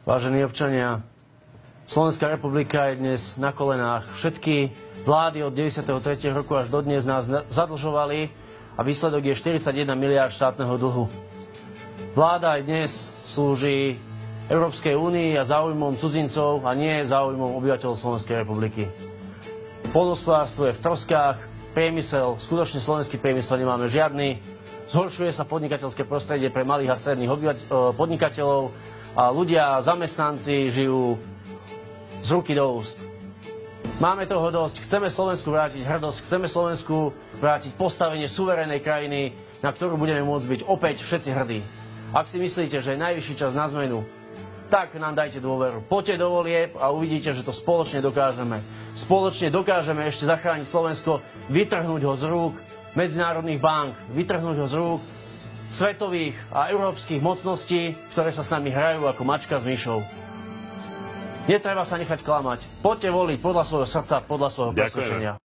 Vážení občania, Slovenská republika je dnes na kolenách. Všetky vlády od 93. roku až do dnes nás zadlžovali a výsledok je 41 miliárd štátneho dlhu. Vláda aj dnes slúži Európskej únii a záujmom cudzincov a nie záujmom obyvateľov Slovenskej republiky. Poľnohospodárstvo je v troskách, priemysel, skutočne slovenský priemysel nemáme žiadny, zhoršuje sa podnikateľské prostredie pre malých a stredných podnikateľov a ľudia, zamestnanci žijú z ruky do úst. Máme toho dosť, chceme Slovensku vrátiť hrdosť, chceme Slovensku vrátiť postavenie suverénnej krajiny, na ktorú budeme môcť byť opäť všetci hrdí. Ak si myslíte, že je najvyšší čas na zmenu, tak nám dajte dôveru. Poďte do volieb a uvidíte, že to spoločne dokážeme. Spoločne dokážeme ešte zachrániť Slovensko, vytrhnúť ho z rúk medzinárodných bank, vytrhnúť ho z rúk svetových a európskych mocností, ktoré sa s nami hrajú ako mačka s myšou. Netreba sa nechať klamať. Poďte voliť podľa svojho srdca, podľa svojho presvedčenia.